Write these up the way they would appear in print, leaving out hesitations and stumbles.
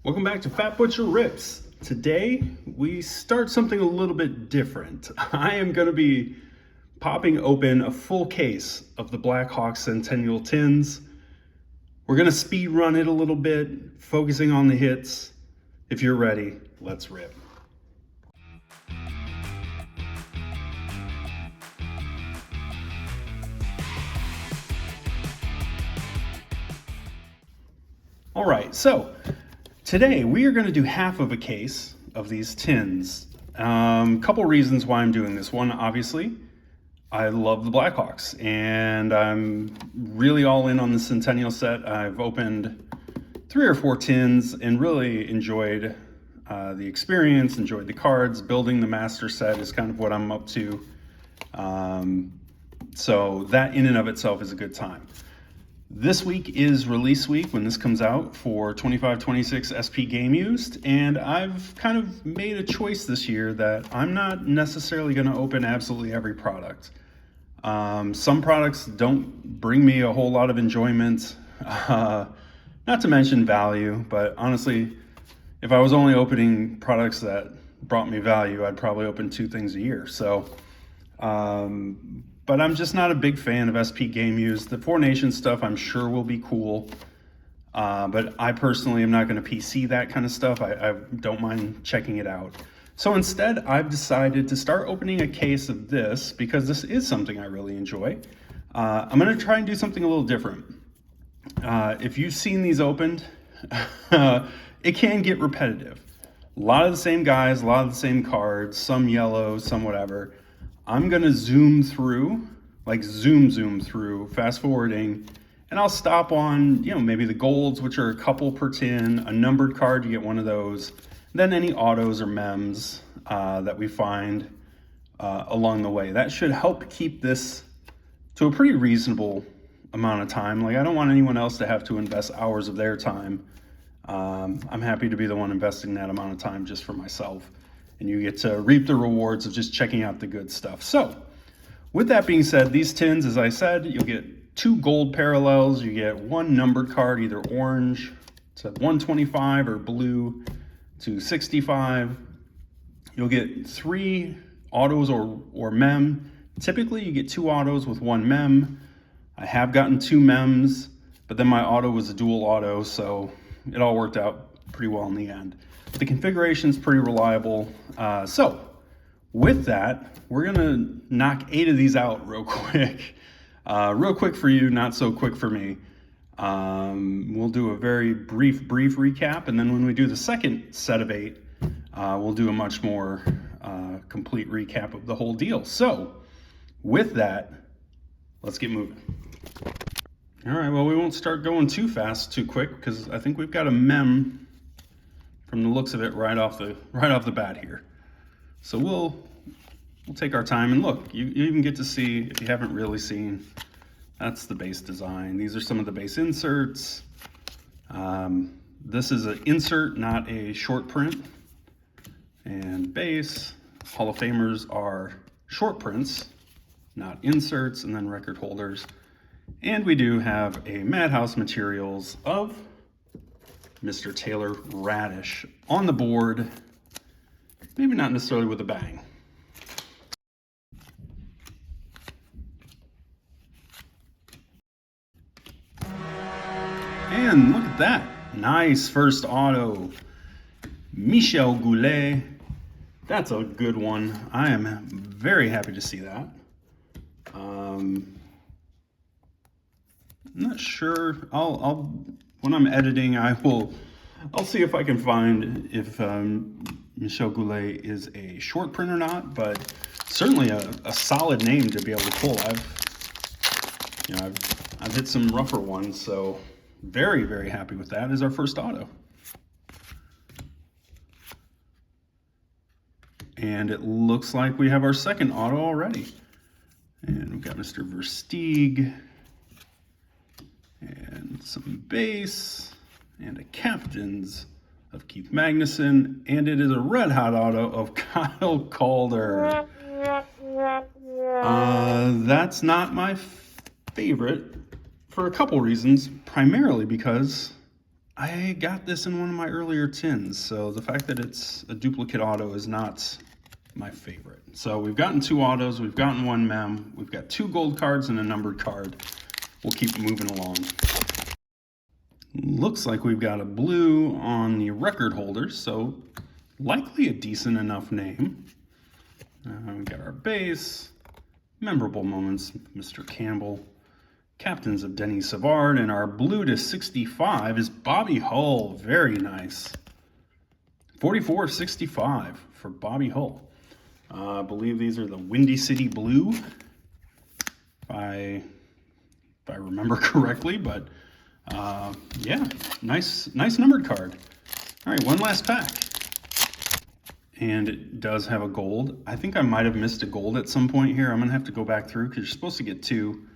Welcome back to Fat Butcher Rips. Today we start something a little bit different. I am going to be popping open a full case of the Blackhawks Centennial tins. We're going to speed run it a little bit, focusing on the hits. If you're ready, let's rip. All right, so today we are going to do half of a case of these tins. Couple reasons why I'm doing this. One, obviously, I love the Blackhawks, and I'm really all in on the Centennial set. I've opened 3 or 4 tins and really enjoyed the experience, enjoyed the cards. Building the master set is kind of what I'm up to. So that in and of itself is a good time. This week is release week when this comes out for 25-26 SP Game Used, and I've kind of made a choice this year that I'm not necessarily going to open absolutely every product. Some products don't bring me a whole lot of enjoyment, not to mention value, but honestly, if I was only opening products that brought me value, I'd probably open 2 things a year. So, but I'm just not a big fan of SP Game Used. The 4 Nations stuff I'm sure will be cool, but I personally am not going to PC that kind of stuff. I don't mind checking it out. So instead, I've decided to start opening a case of this because this is something I really enjoy. I'm going to try and do something a little different. If you've seen these opened, it can get repetitive. A lot of the same guys, a lot of the same cards, some yellow, some whatever. I'm gonna zoom through, like zoom through, fast forwarding, and I'll stop on, maybe the golds, which are a couple per tin, a numbered card, you get one of those, then any autos or mems that we find along the way. That should help keep this to a pretty reasonable amount of time. Like, I don't want anyone else to have to invest hours of their time. I'm happy to be the one investing that amount of time just for myself. And you get to reap the rewards of just checking out the good stuff. So, with that being said, these tins, as I said, you'll get 2 gold parallels. You get 1 numbered card, either orange to 125 or blue to 65. You'll get 3 autos or mem. Typically, you get 2 autos with 1 mem. I have gotten 2 mems, but then my auto was a dual auto, so it all worked out pretty well in the end. The configuration is pretty reliable. So with that, we're gonna knock 8 of these out real quick. Real quick for you, not so quick for me. We'll do a very brief recap, and then when we do the second set of 8, we'll do a much more complete recap of the whole deal. So with that, let's get moving. All right, well, we won't start going too fast, too quick, because I think we've got a mem from the looks of it right off the bat here. So we'll take our time, and look, you even get to see, if you haven't really seen, that's the base design. These are some of the base inserts. This is an insert, not a short print. And base, Hall of Famers are short prints, not inserts, and then record holders. And we do have a Madhouse Materials of Mr. Taylor Radish on the board, maybe not necessarily with a bang. And look at that, nice first auto, Michel Goulet. That's a good one. I am very happy to see that. I'm not sure. I'll when I'm editing, I'll see if I can find if Michel Goulet is a short print or not, but certainly a solid name to be able to pull. I've hit some rougher ones, so very happy with that. Is our first auto. And it looks like we have our second auto already. And we've got Mr. Versteeg, and some base, and a captain's of Keith Magnuson, and it is a red hot auto of Kyle Calder. That's not my favorite for a couple reasons, primarily because I got this in one of my earlier tins, so the fact that it's a duplicate auto is not my favorite. So we've gotten 2 autos, we've gotten 1 mem, we've got 2 gold cards and a numbered card. We'll keep moving along. Looks like we've got a blue on the record holder, so likely a decent enough name. We got our base, memorable moments, Mr. Campbell, captains of Denny Savard, and our blue to 65 is Bobby Hull. Very nice. 44/65 for Bobby Hull. I believe these are the Windy City Blue, if I remember correctly, but yeah, nice numbered card. All right, one last pack. And it does have a gold. I think I might have missed a gold at some point here. I'm gonna have to go back through because you're supposed to get 2.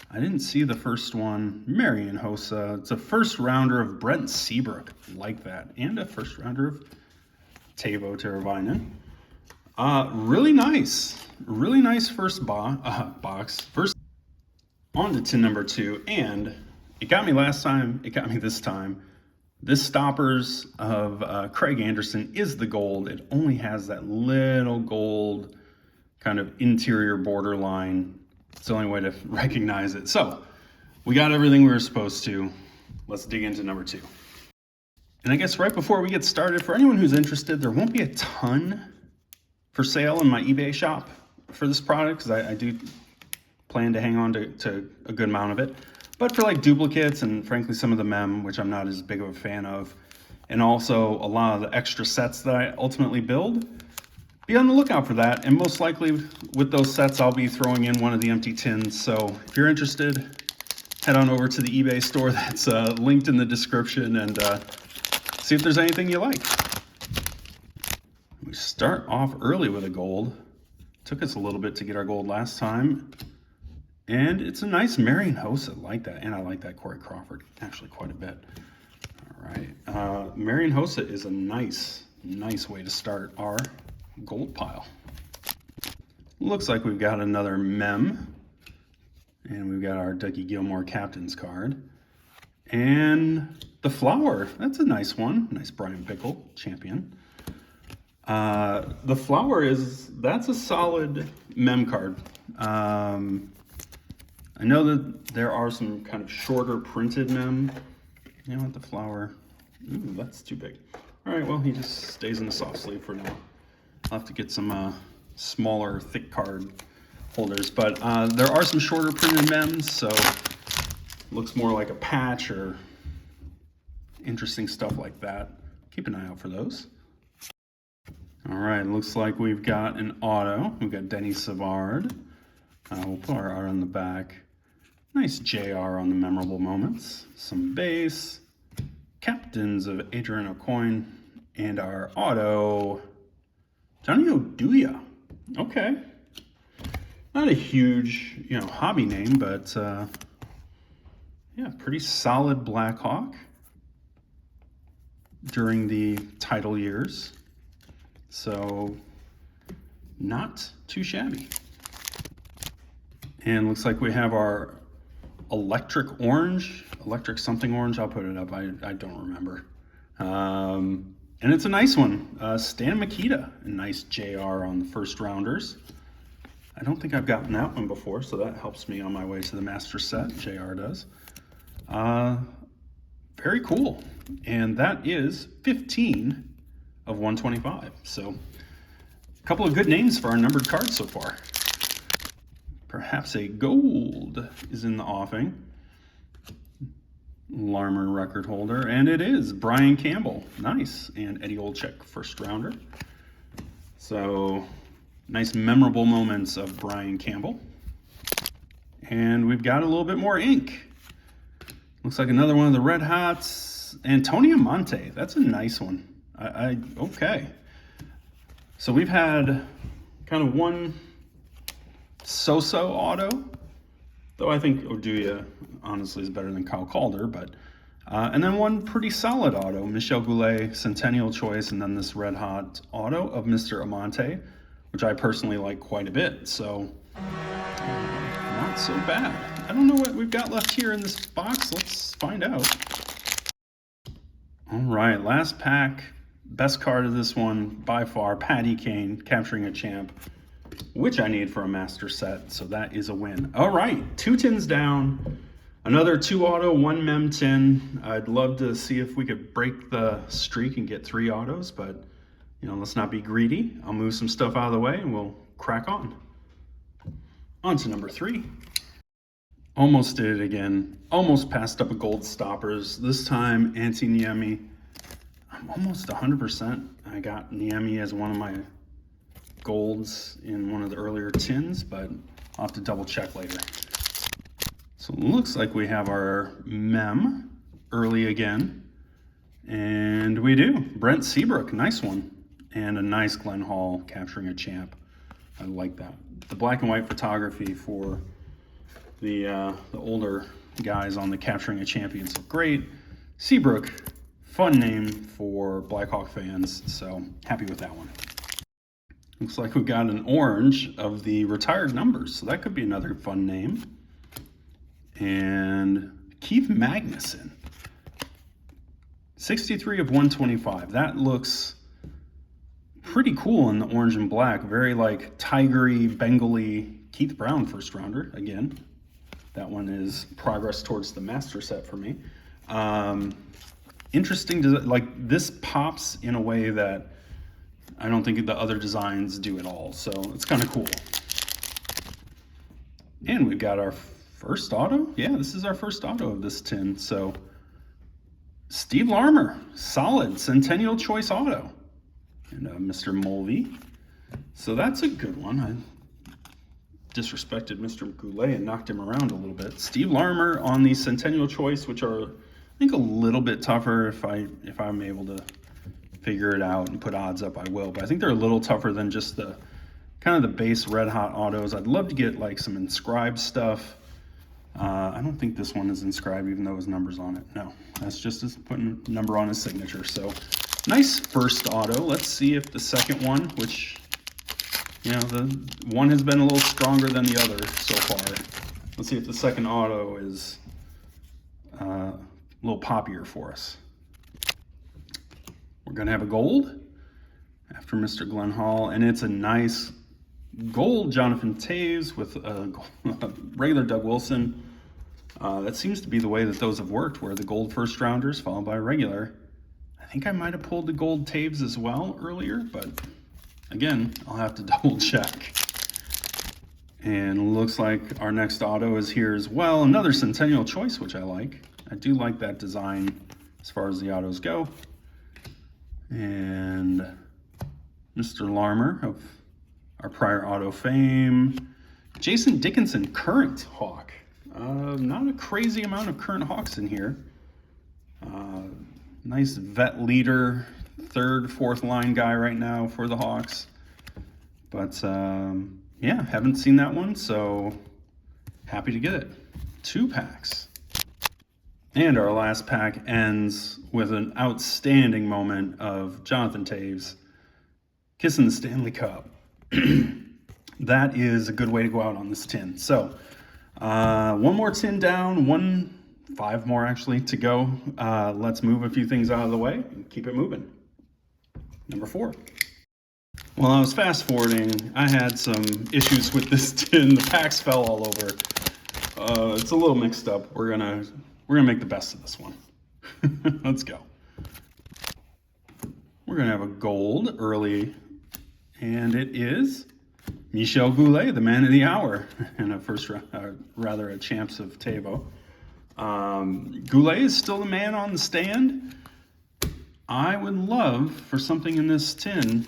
I didn't see the first one. Marian Hossa. It's a first rounder of Brent Seabrook. Like that. And a first rounder of Teuvo Teravainen. Really nice. Really nice first box. First on to tin number 2. And it got me last time. It got me this time. This Stoppers of Craig Anderson is the gold. It only has that little gold kind of interior borderline. It's the only way to recognize it. So we got everything we were supposed to. Let's dig into number 2. And I guess right before we get started, for anyone who's interested, there won't be a ton for sale in my eBay shop for this product because I do plan to hang on to a good amount of it. But for like duplicates and frankly some of the mem, which I'm not as big of a fan of, and also a lot of the extra sets that I ultimately build, be on the lookout for that. And most likely with those sets, I'll be throwing in one of the empty tins. So if you're interested, head on over to the eBay store that's linked in the description and see if there's anything you like. We start off early with a gold. Took us a little bit to get our gold last time. And it's a nice Marian Hossa. I like that. And I like that Corey Crawford actually quite a bit. All right. Marian Hossa is a nice way to start our gold pile. Looks like we've got another mem. And we've got our Dougie Gilmore captain's card. And the flower. That's a nice one. Nice Brian Pickle, champion. The flower that's a solid mem card. I know that there are some kind of shorter printed mem. You know what, the flower, ooh, that's too big. All right, well, he just stays in the soft sleeve for now. I'll have to get some smaller, thick card holders, but there are some shorter printed mems, so looks more like a patch or interesting stuff like that. Keep an eye out for those. All right, looks like we've got an auto. We've got Denny Savard. We'll put our art on the back. Nice JR on the memorable moments. Some base. Captains of Adrian O'Coin. And our auto, Johnny Oduya. Okay. Not a huge, hobby name, but yeah, pretty solid Blackhawk during the title years. So not too shabby. And looks like we have our electric something orange. I'll put it up. I don't remember. And it's a nice one. Stan Mikita, a nice JR on the first rounders. I don't think I've gotten that one before, so that helps me on my way to the master set. JR does. Very cool. And that is 15 of 125. So a couple of good names for our numbered cards so far. Perhaps a gold is in the offing. Larmer record holder, and it is Brian Campbell. Nice. And Eddie Olczyk, first rounder. So nice memorable moments of Brian Campbell. And we've got a little bit more ink. Looks like another one of the Red Hots. Antonio Monte. That's a nice one. Okay. So we've had kind of one so-so auto, though I think Oduya honestly is better than Kyle Calder, but and then one pretty solid auto, Michel Goulet Centennial choice, and then this red hot auto of Mr. Amante, which I personally like quite a bit. So not so bad. I don't know what we've got left here in this box. Let's find out. All right, last pack. Best card of this one by far, Patty Kane, Capturing a Champ, which I need for a master set, so that is a win. All right, 2 tins down. Another 2 auto, 1 mem tin. I'd love to see if we could break the streak and get 3 autos, but let's not be greedy. I'll move some stuff out of the way and we'll crack on. On to number 3. Almost did it again. Almost passed up a gold stoppers. This time, Antti Niemi. I'm almost 100%. I got Niemi as one of my golds in one of the earlier tins, but I'll have to double check later. So it looks like we have our mem early again. And we do. Brent Seabrook, nice one. And a nice Glenn Hall, Capturing a Champ. I like that. The black and white photography for the older guys on the Capturing a Champions look great. Seabrook, fun name for Blackhawk fans, so happy with that one. Looks like we got an orange of the retired numbers, so that could be another fun name. And Keith Magnuson, 63 of 125. That looks pretty cool in the orange and black. Very like tigery, Bengali. Keith Brown, first rounder again. That one is progress towards the master set for me. Interesting, like this pops in a way that I don't think the other designs do at all. So it's kind of cool. And we've got our first auto. Yeah, this is our first auto of this tin. So Steve Larmer, solid Centennial Choice auto. And Mr. Mulvey. So that's a good one. I disrespected Mr. Goulet and knocked him around a little bit. Steve Larmer on the Centennial Choice, which are, I think, a little bit tougher. If I'm able to figure it out and put odds up, I will. But I think they're a little tougher than just the kind of the base red hot autos. I'd love to get like some inscribed stuff. I don't think this one is inscribed, even though his number's on it. No, that's just his putting a number on his signature. So nice first auto. Let's see if the second one, which, the one has been a little stronger than the other so far. Let's see if the second auto is a little poppier for us. We're going to have a gold after Mr. Glenn Hall, and it's a nice gold Jonathan Toews with a regular Doug Wilson. That seems to be the way that those have worked, where the gold first rounders followed by regular. I think I might have pulled the gold Toews as well earlier, but again, I'll have to double check. And looks like our next auto is here as well. Another Centennial Choice, which I like. I do like that design as far as the autos go. And Mr. Larmer of our prior auto fame. Jason Dickinson, current Hawk. Not a crazy amount of current Hawks in here. Nice vet leader, third, fourth line guy right now for the Hawks. But yeah, haven't seen that one, so happy to get it. 2 packs. And our last pack ends with an outstanding moment of Jonathan Toews kissing the Stanley Cup. That is a good way to go out on this tin. So one more tin down, 5 more actually to go. Let's move a few things out of the way and keep it moving. Number 4. While I was fast forwarding, I had some issues with this tin. The packs fell all over. It's a little mixed up. We're gonna make the best of this one. Let's go. We're gonna have a gold early, and it is Michel Goulet, the man of the hour, in a a Champs of Tavo. Goulet is still the man on the stand. I would love for something in this tin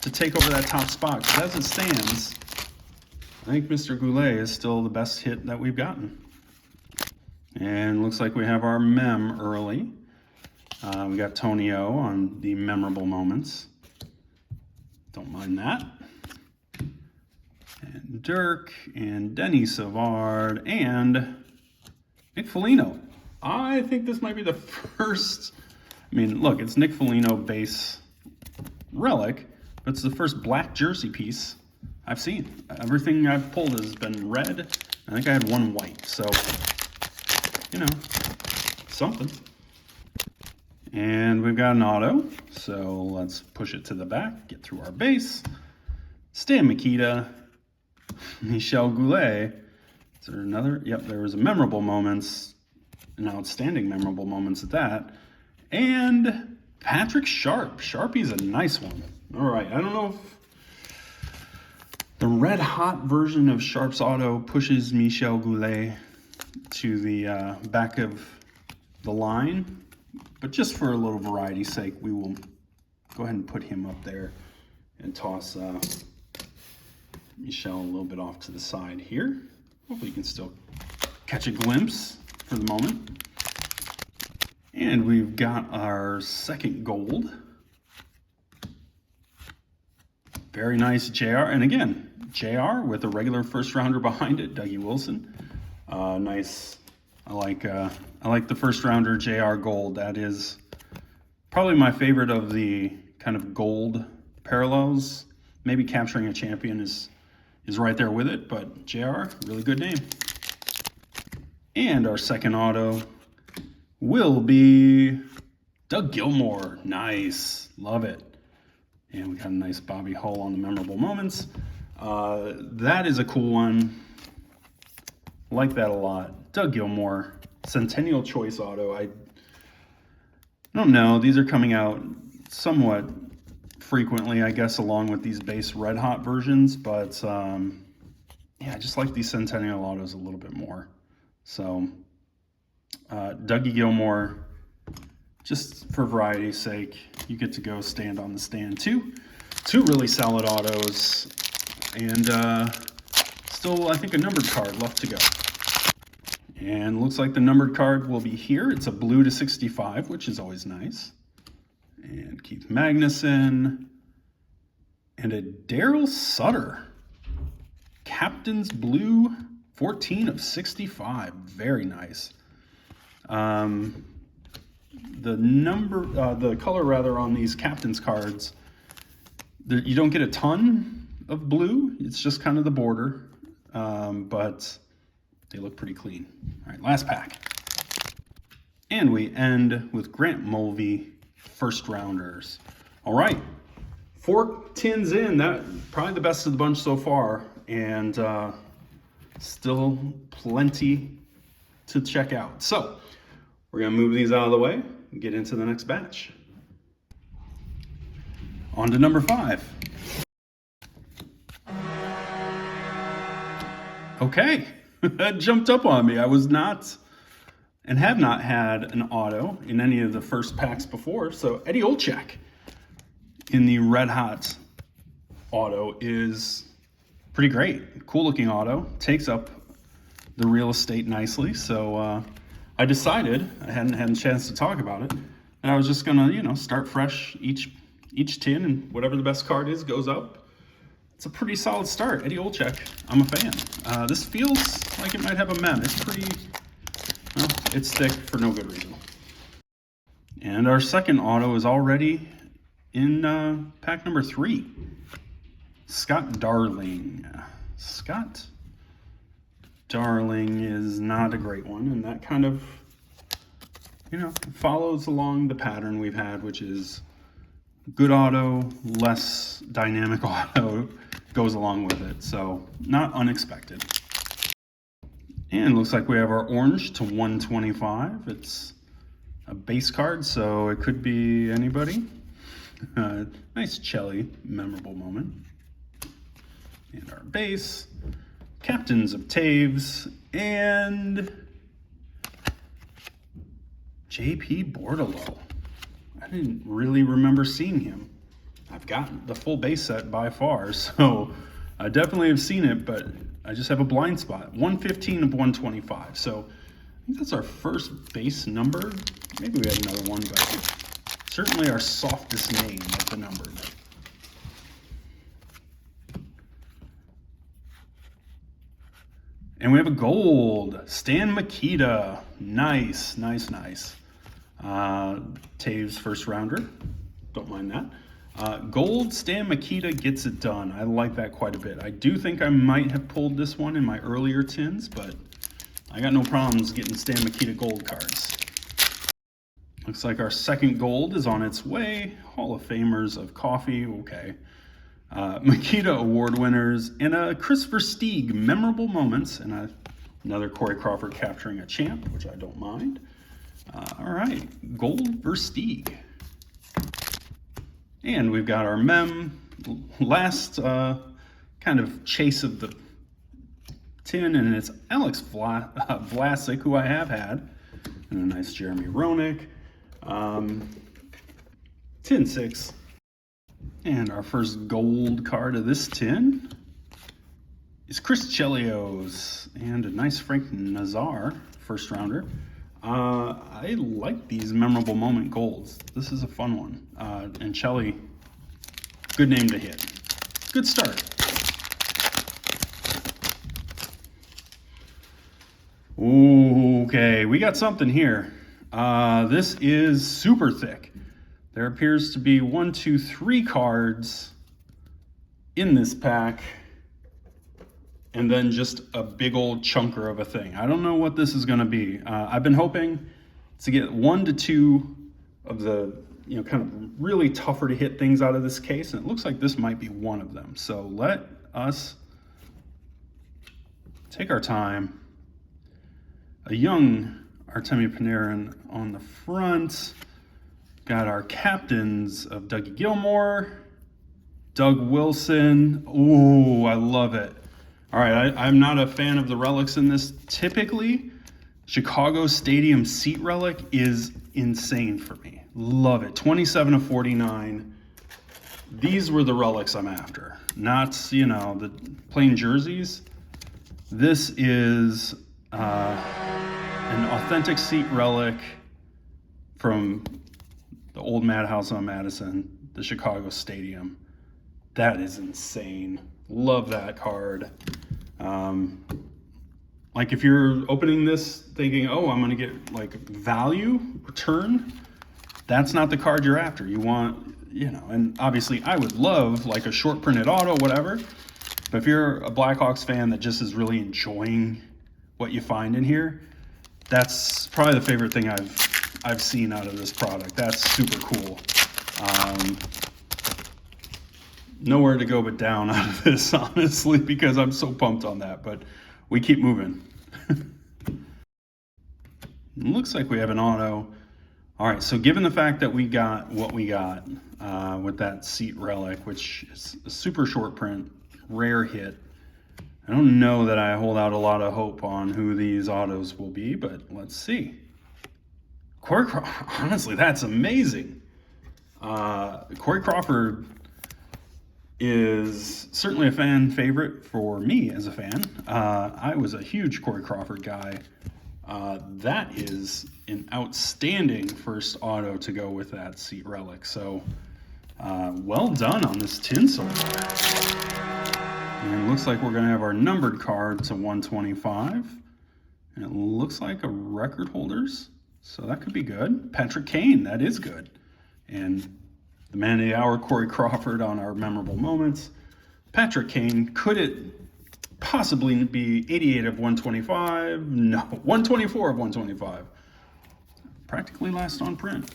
to take over that top spot, because as it stands, I think Mr. Goulet is still the best hit that we've gotten. And looks like we have our mem early. We got Tony O on the memorable moments. Don't mind that. And Dirk, and Denny Savard, and Nick Foligno. I think this might be the first, look, it's Nick Foligno base relic, but it's the first black jersey piece I've seen. Everything I've pulled has been red. I think I had one white, so, something. And we've got an auto, so let's push it to the back, get through our base. Stan Mikita, Michel Goulet. Is there another? Yep, there was a memorable moments, an outstanding memorable moments at that. And Patrick Sharp. Sharpie's a nice one. All right, I don't know if the red hot version of Sharp's auto pushes Michel Goulet to the back of the line, but just for a little variety's sake, we will go ahead and put him up there and toss Michel a little bit off to the side here. Hopefully you can still catch a glimpse for the moment. And we've got our second gold. Very nice JR. And again, JR with a regular first rounder behind it, Dougie Wilson. Nice. I like the first rounder JR gold. That is probably my favorite of the kind of gold parallels. Maybe Capturing a Champion is right there with it, but JR, really good name. And our second auto will be Doug Gilmour. Nice, love it. And we got a nice Bobby Hull on the memorable moments. That is a cool one. Like that a lot. Doug Gilmour, Centennial Choice Auto. I don't know. These are coming out somewhat frequently, I guess, along with these base red hot versions. But yeah, I just like these Centennial Autos a little bit more. So Dougie Gilmour, just for variety's sake, you get to go stand on the stand too. Two really solid autos, and still, I think, a numbered card left to go. And looks like the numbered card will be here. It's a blue to 65, which is always nice. And Keith Magnuson. And a Daryl Sutter. Captain's Blue, 14 of 65. Very nice. The color rather on these Captain's cards, you don't get a ton of blue. It's just kind of the border. But they look pretty clean. All right, last pack. And we end with Grant Mulvey, first rounders. All right, 4 tins in. That probably the best of the bunch so far, and still plenty to check out. So we're gonna move these out of the way and get into the next batch. On to number 5. Okay. That jumped up on me. I was not and have not had an auto in any of the first packs before. So Eddie Olczyk in the red hot auto is pretty great. Cool looking auto. Takes up the real estate nicely. So I decided, I hadn't had a chance to talk about it, and I was just gonna, start fresh each tin, and whatever the best card is goes up. It's a pretty solid start. Eddie Olczyk, I'm a fan. This feels like it might have a mem. It's pretty, well, it's thick for no good reason. And our second auto is already in pack number 3. Scott Darling. Scott Darling is not a great one, and that kind of, follows along the pattern we've had, which is good auto, less dynamic auto goes along with it, so not unexpected. And looks like we have our orange to 125. It's a base card, so it could be anybody. Nice Chelly memorable moment. And our base, Captains of Taves, and JP Bordelot. I didn't really remember seeing him. I've got the full base set by far, so I definitely have seen it, but I just have a blind spot. 115 of 125. So I think that's our first base number. Maybe we had another one, but certainly our softest name of the number. And we have a gold. Stan Mikita. Nice, nice, nice. Taves first rounder. Don't mind that. Gold Stan Mikita gets it done. I like that quite a bit. I do think I might have pulled this one in my earlier tins, but I got no problems getting Stan Mikita gold cards. Looks like our second gold is on its way. Hall of Famers of coffee, okay. Makita Award winners, and a Chris Versteeg memorable moments, and another Corey Crawford capturing a champ, which I don't mind. All right, gold Versteeg. And we've got our last kind of chase of the tin, and it's Alex Vlasic, who I have had, and a nice Jeremy Roenick. Tin 6. And our first gold card of this tin is Chris Chelios, and a nice Frank Nazar, first rounder. I like these memorable moment golds. This is a fun one. And Chelly, good name to hit. Good start. Okay, we got something here. This is super thick. There appears to be 1, 2, 3 cards in this pack, and then just a big old chunker of a thing. I don't know what this is going to be. I've been hoping to get 1 to 2 of the, kind of really tougher to hit things out of this case, and it looks like this might be one of them. So let us take our time. A young Artemi Panarin on the front. Got our captains of Dougie Gilmour, Doug Wilson. Ooh, I love it. All right, I'm not a fan of the relics in this. Typically, Chicago Stadium seat relic is insane for me. Love it. 27 of 49. These were the relics I'm after, not, the plain jerseys. This is an authentic seat relic from the old Madhouse on Madison, the Chicago Stadium. That is insane. Love that card. Like if you're opening this thinking, oh, I'm gonna get like value return, that's not the card you're after. You want, and obviously I would love like a short printed auto, whatever. But if you're a Blackhawks fan that just is really enjoying what you find in here, that's probably the favorite thing I've seen out of this product. That's super cool. Nowhere to go but down out of this, honestly, because I'm so pumped on that, but we keep moving. Looks like we have an auto. All right, so given the fact that we got what we got with that seat relic, which is a super short print, rare hit, I don't know that I hold out a lot of hope on who these autos will be, but let's see. Corey Crawford, honestly, that's amazing. Corey Crawford is certainly a fan favorite for me as a fan. I was a huge Corey Crawford guy. That is an outstanding first auto to go with that seat relic. So well done on this tin so far. And it looks like we're going to have our numbered card to 125. And it looks like a record holders. So that could be good. Patrick Kane, that is good. And the man of the hour, Corey Crawford, on our memorable moments. Patrick Kane, could it possibly be 88 of 125? No, 124 of 125. Practically last on print.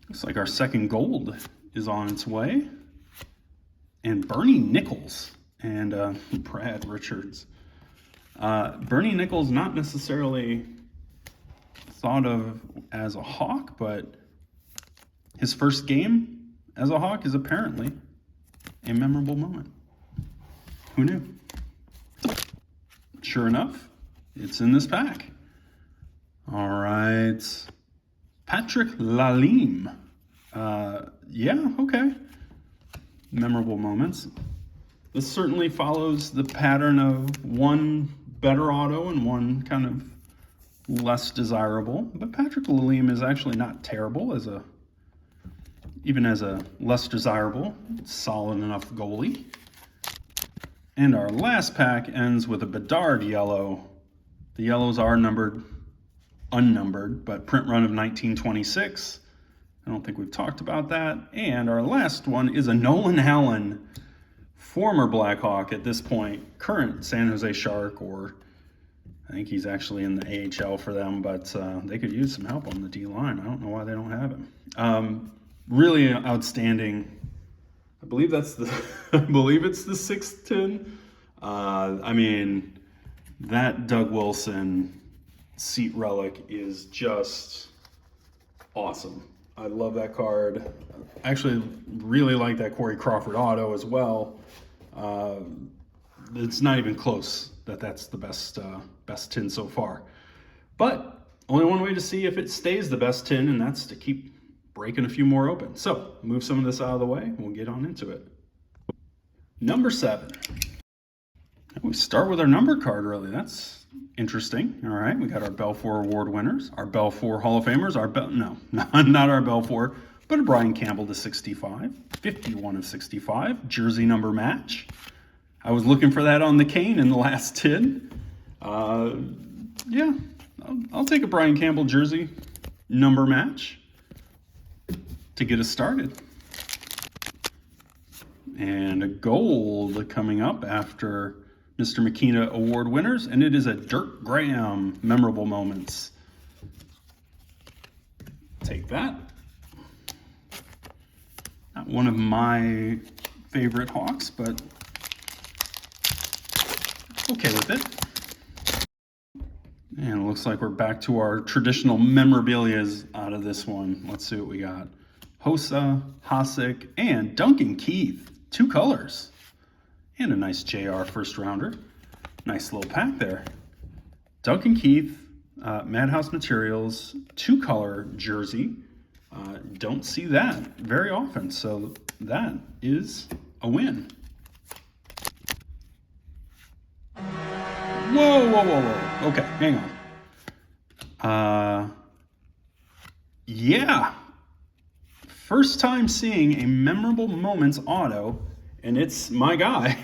Looks like our second gold is on its way. And Bernie Nichols and Brad Richards. Bernie Nichols, not necessarily thought of as a Hawk, but his first game as a Hawk is apparently a memorable moment. Who knew? Sure enough, it's in this pack. All right. Patrick Lalime. Yeah, okay. Memorable moments. This certainly follows the pattern of one better auto and one kind of less desirable. But Patrick Lalime is actually not terrible even as a less desirable, solid enough goalie. And our last pack ends with a Bedard yellow. The yellows are unnumbered, but print run of 1926. I don't think we've talked about that. And our last one is a Nolan Allen, former Blackhawk at this point, current San Jose Shark, or I think he's actually in the AHL for them, but they could use some help on the D-line. I don't know why they don't have him. Really outstanding. I believe that's the I believe it's the 6'10". I mean, that Doug Wilson seat relic is just awesome. I love that card. I actually really like that Corey Crawford auto as well. It's not even close that that's the best tin so far. But only one way to see if it stays the best tin, and that's to keep breaking a few more open. So move some of this out of the way. We'll get on into it. Number 7. We start with our number card early. That's interesting. All right, we got our Belfour Award winners, our Belfour Hall of Famers, not our Belfour, but a Brian Campbell to 65, 51 of 65, jersey number match. I was looking for that on the cane in the last tin. Yeah, I'll take a Brian Campbell jersey number match to get us started. And a gold coming up after Mr. McKenna Award winners, and it is a Dirk Graham Memorable Moments. Take that. Not one of my favorite Hawks, but okay with it. And it looks like we're back to our traditional memorabilias out of this one. Let's see what we got. Hossa, Hasek, and Duncan Keith. 2 colors. And a nice JR first rounder. Nice little pack there. Duncan Keith, Madhouse Materials, 2-color jersey. Don't see that very often, so that is a win. Whoa. Okay, hang on. Yeah. First time seeing a Memorable Moments auto, and it's my guy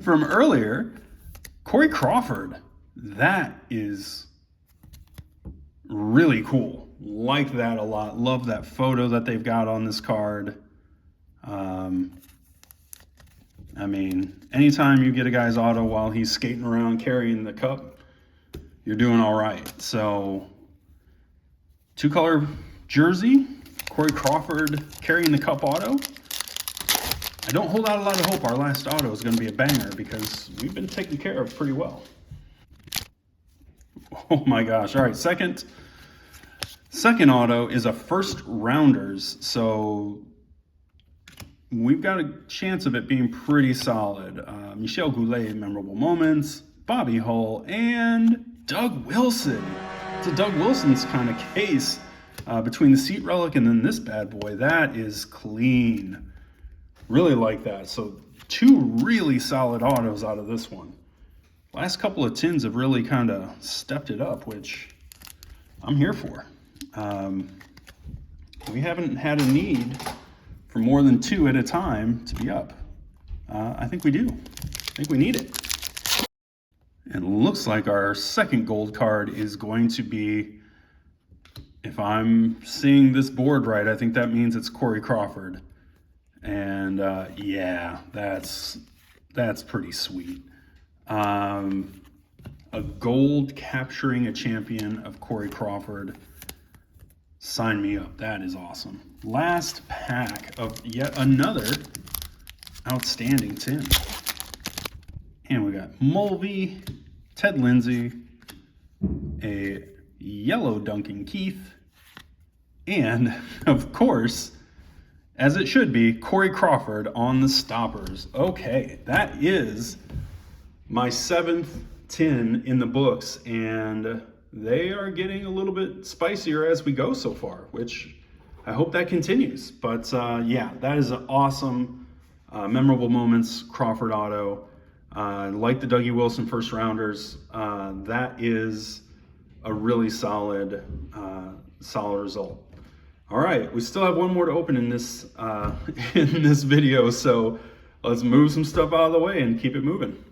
from earlier, Corey Crawford. That is really cool. Like that a lot. Love that photo that they've got on this card. I mean, anytime you get a guy's auto while he's skating around carrying the cup, you're doing all right. So, 2-color jersey, Corey Crawford carrying the cup auto. I don't hold out a lot of hope our last auto is going to be a banger because we've been taken care of pretty well. Oh my gosh. All right, second auto is a first rounders. So we've got a chance of it being pretty solid. Michel Goulet, Memorable Moments, Bobby Hull, and Doug Wilson. It's a Doug Wilson's kind of case between the seat relic and then this bad boy. That is clean. Really like that. So 2 really solid autos out of this one. Last couple of tins have really kind of stepped it up, which I'm here for. We haven't had a need for more than 2 at a time to be up. I think we do. I think we need it. And it looks like our second gold card is going to be, if I'm seeing this board right, I think that means it's Corey Crawford. And yeah, that's pretty sweet. A gold capturing a champion of Corey Crawford. Sign me up. That is awesome. Last pack of yet another outstanding tin. And we got Mulvey, Ted Lindsay, a yellow Duncan Keith, and of course, as it should be, Corey Crawford on the stoppers. Okay, that is my 7th tin in the books, and they are getting a little bit spicier as we go so far, which I hope that continues. But yeah, that is an awesome Memorable Moments Crawford auto. Like the Dougie Wilson first rounders, that is a really solid result. All right, we still have one more to open in this in this video, so let's move some stuff out of the way and keep it moving.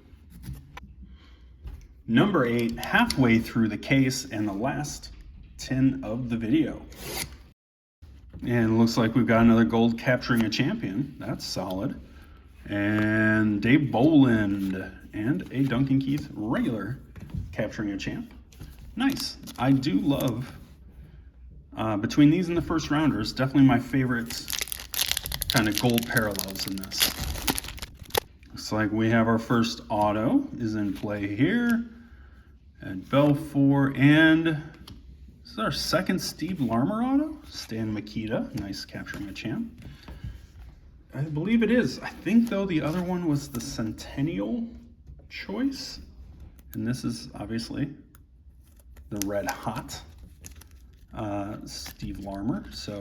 Number 8, halfway through the case and the last tin of the video. And it looks like we've got another gold capturing a champion. That's solid. And Dave Boland, and a Duncan Keith regular capturing a champ. Nice. I do love, between these and the first rounders, definitely my favorite kind of gold parallels in this. Looks like we have our first auto is in play here at Belfour, and this is our second Steve Larmer auto. Stan Mikita, nice capturing a champ. I believe it is. I think though the other one was the Centennial choice, and this is obviously the red hot Steve Larmer, so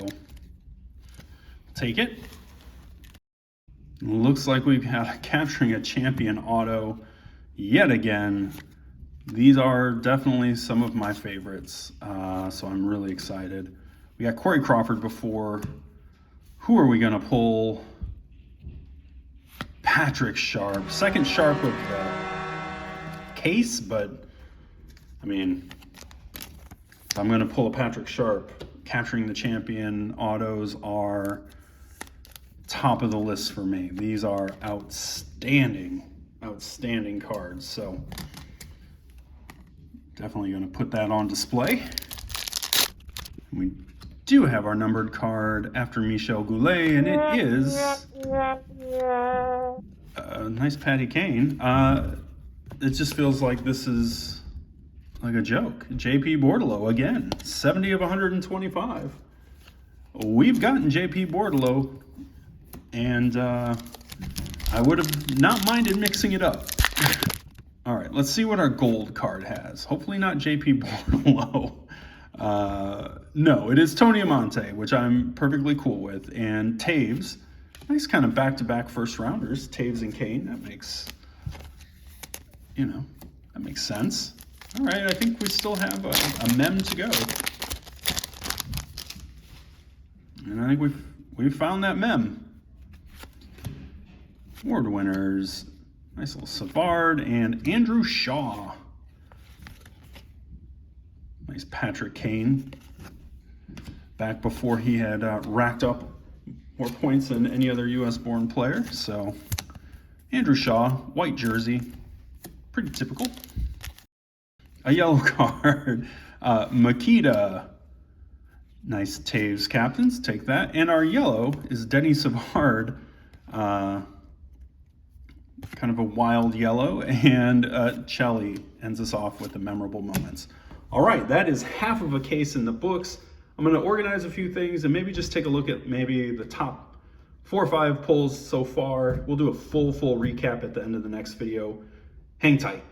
take it. Looks like we've got capturing a champion auto yet again. These are definitely some of my favorites, so I'm really excited. We got Corey Crawford before. Who are we gonna pull? Patrick Sharp, second Sharp of the case, but I mean, if I'm gonna pull a Patrick Sharp, capturing the champion autos are top of the list for me. These are outstanding cards. So definitely going to put that on display. We do have our numbered card after Michel Goulet, and it is a nice Patty Kane. It just feels like this is like a joke. JP Bordelot again, 70 of 125. We've gotten JP Bordelot, and I would have not minded mixing it up. All right, let's see what our gold card has. Hopefully not JP Bordelot. No, it is Tony Amonte, which I'm perfectly cool with, and Taves. Nice kind of back-to-back first rounders, Taves and Kane. That makes, that makes sense. All right, I think we still have a mem to go. And I think we've found that mem. Award winners, nice little Savard and Andrew Shaw. Nice Patrick Kane, back before he had racked up more points than any other US-born player. So Andrew Shaw, white jersey, pretty typical. A yellow card, Makita. Nice Taves captains, take that. And our yellow is Denny Savard, kind of a wild yellow, and Chelly ends us off with the memorable moments. All right, that is half of a case in the books. I'm going to organize a few things and maybe just take a look at maybe the top 4 or 5 pulls so far. We'll do a full recap at the end of the next video. Hang tight.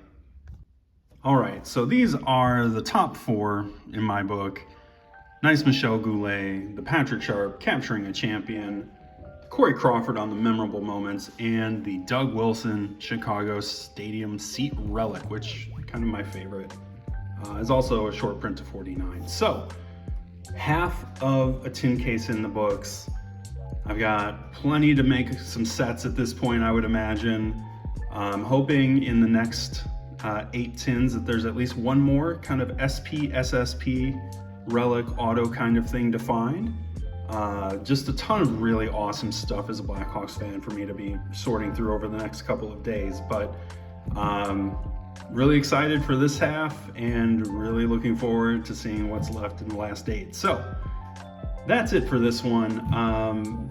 All right, so these are the top 4 in my book. Nice Michel Goulet, the Patrick Sharp capturing a champion, Corey Crawford on the memorable moments, and the Doug Wilson Chicago Stadium seat relic, which kind of my favorite. Is also a short print to 49. So half of a tin case in the books. I've got plenty to make some sets at this point, I would imagine. I'm hoping in the next 8 tins that there's at least one more kind of SP, SSP, relic, auto kind of thing to find. Just a ton of really awesome stuff as a Blackhawks fan for me to be sorting through over the next couple of days. But really excited for this half and really looking forward to seeing what's left in the last 8. So that's it for this one.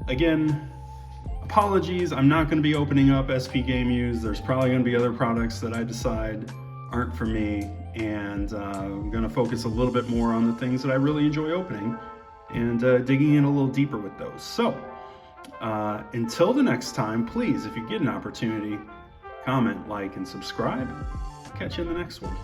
Again, apologies, I'm not going to be opening up SP Game Use. There's probably going to be other products that I decide aren't for me, and I'm going to focus a little bit more on the things that I really enjoy opening and digging in a little deeper with those. So until the next time, please, if you get an opportunity, comment, like, and subscribe. Catch you in the next one.